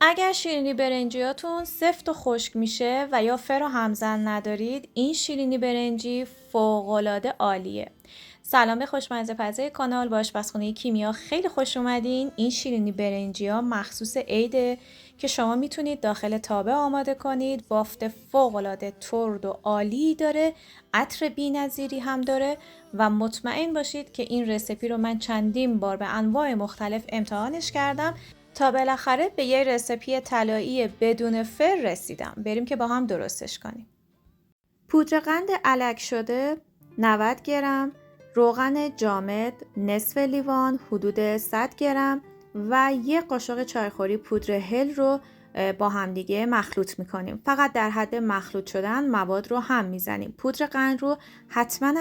اگر شیرینی برنجیاتون سفت و خشک میشه و یا فر و همزن ندارید، این شیرینی برنجی فوق‌العاده عالیه. سلام به خوشمزه پزای کانال، با آشپزخونه کیمیا خیلی خوش اومدین. این شیرینی برنجی ها مخصوص عیده که شما میتونید داخل تابه آماده کنید. بافت فوق‌العاده ترد و عالی داره، عطر بی‌نظیری هم داره و مطمئن باشید که این رسیپی رو من چندین بار به انواع مختلف امتحانش کردم تا بالاخره به یه رسیپی طلایی بدون فر رسیدم. بریم که با هم درستش کنیم. پودر قند الک شده 90 گرم، روغن جامد نصف لیوان حدود 100 گرم و یک قاشق چایخوری پودر هل رو با همدیگه مخلوط میکنیم. فقط در حد مخلوط شدن مواد رو هم میزنیم. پودر قند رو حتما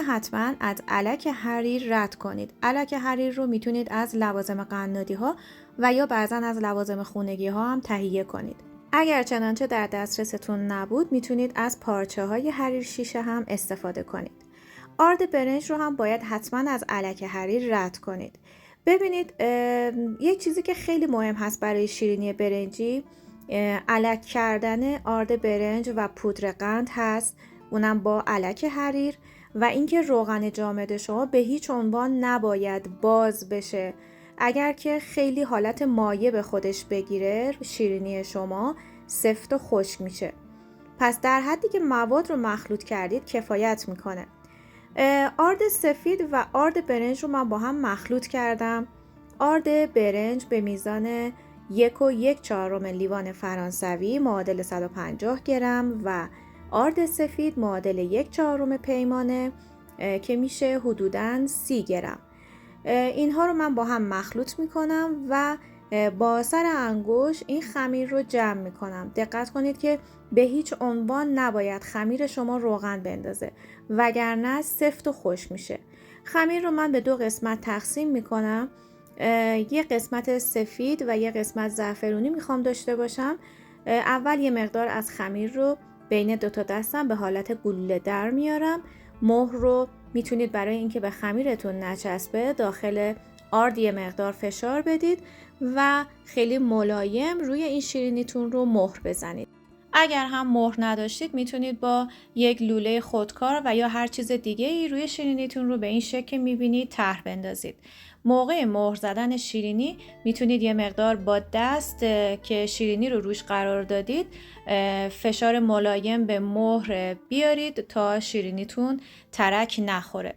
از الک حریر رد کنید. الک حریر رو میتونید از لوازم قنادی ها و یا بعضا از لوازم خونگی ها هم تهیه کنید. اگر چنانچه در دسترستون نبود میتونید از پارچه های حریر شیشه هم استفاده کنید. آرد برنج رو هم باید حتما از الک حریر رد کنید. ببینید یک چیزی که خیلی مهم هست برای شیرینی برنجی الک کردن آرد برنج و پودر قند هست، اونم با الک حریر، و اینکه روغن جامد شما به هیچ عنوان نباید باز بشه. اگر که خیلی حالت مایع به خودش بگیره شیرینی شما سفت و خشک میشه. پس در حدی که مواد رو مخلوط کردید کفایت میکنه. آرد سفید و آرد برنج رو من با هم مخلوط کردم. آرد برنج به میزان 1.1 لیوان فرانسوی معادل 150 گرم و آرد سفید معادل 1/4 پیمانه که میشه حدوداً 30 گرم. اینها رو من با هم مخلوط میکنم و با سر انگشت این خمیر رو جمع میکنم. دقت کنید که به هیچ عنوان نباید خمیر شما روغن بندازه وگرنه سفت و خشک میشه. خمیر رو من به 2 قسمت تقسیم میکنم. یک قسمت سفید و یک قسمت زعفرونی میخوام داشته باشم. اول یه مقدار از خمیر رو بین 2 تا دستم به حالت گلوله در میارم. مهر رو میتونید برای اینکه به خمیرتون نچسبه داخل آرد یه مقدار فشار بدید و خیلی ملایم روی این شیرینیتون رو مهر بزنید. اگر هم مهر نداشتید میتونید با یک لوله خودکار و یا هر چیز دیگه ای روی شیرینیتون رو به این شکل که میبینید طرح بندازید. موقع مهر زدن شیرینی میتونید یه مقدار با دست که شیرینی رو روش قرار دادید فشار ملایم به مهر بیارید تا شیرینیتون ترک نخوره.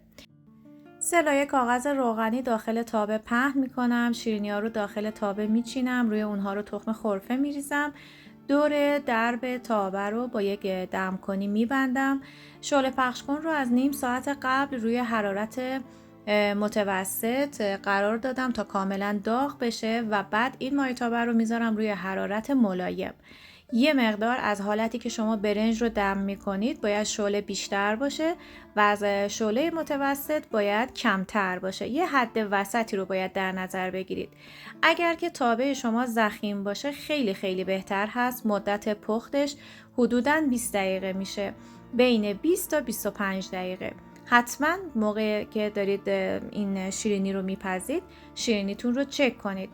3 لایه کاغذ روغنی داخل تابه پهن میکنم. شیرینی ها رو داخل تابه میچینم، روی اونها رو تخم خرفه میریزم. دور درب تابه رو با یک دمکنی میبندم. شعله پخش کن رو از نیم ساعت قبل روی حرارت متوسط قرار دادم تا کاملا داغ بشه و بعد این مایتابه رو میذارم روی حرارت ملایم. یه مقدار از حالتی که شما برنج رو دم میکنید باید شعله بیشتر باشه و از شعله متوسط باید کمتر باشه. یه حد وسطی رو باید در نظر بگیرید. اگر که تابه شما ضخیم باشه خیلی بهتر هست. مدت پختش حدوداً 20 دقیقه میشه، بین 20 تا 25 دقیقه. حتما موقع که دارید این شیرینی رو میپزید شیرینیتون رو چک کنید.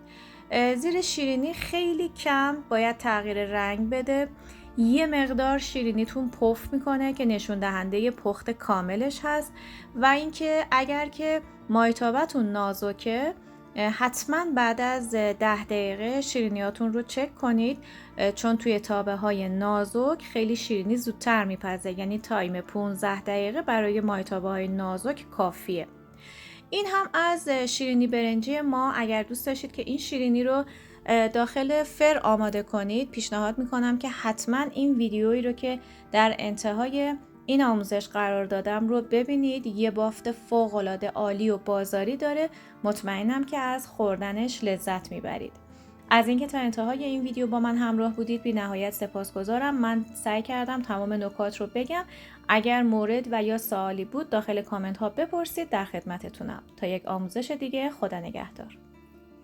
زیر شیرینی خیلی کم باید تغییر رنگ بده. یه مقدار شیرینیتون پف میکنه که نشون دهنده پخت کاملش هست. و اینکه اگر که مایتابتون نازکه حتما بعد از 10 دقیقه شیرینیاتون رو چک کنید، چون توی تابه های نازک خیلی شیرینی زودتر میپزه، یعنی تایم 15 دقیقه برای مایتابه های نازک کافیه. این هم از شیرینی برنجی ما. اگر دوست داشتید که این شیرینی رو داخل فر آماده کنید پیشنهاد میکنم که حتما این ویدیویی رو که در انتهای این آموزش قرار دادم رو ببینید. یه بافت فوق‌العاده عالی و بازاری داره. مطمئنم که از خوردنش لذت میبرید. از اینکه تا انتهای این ویدیو با من همراه بودید بی نهایت سپاسگزارم. من سعی کردم تمام نکات رو بگم. اگر مورد و یا سوالی بود داخل کامنت ها بپرسید، در خدمتتونم. تا یک آموزش دیگه، خدا نگهدار.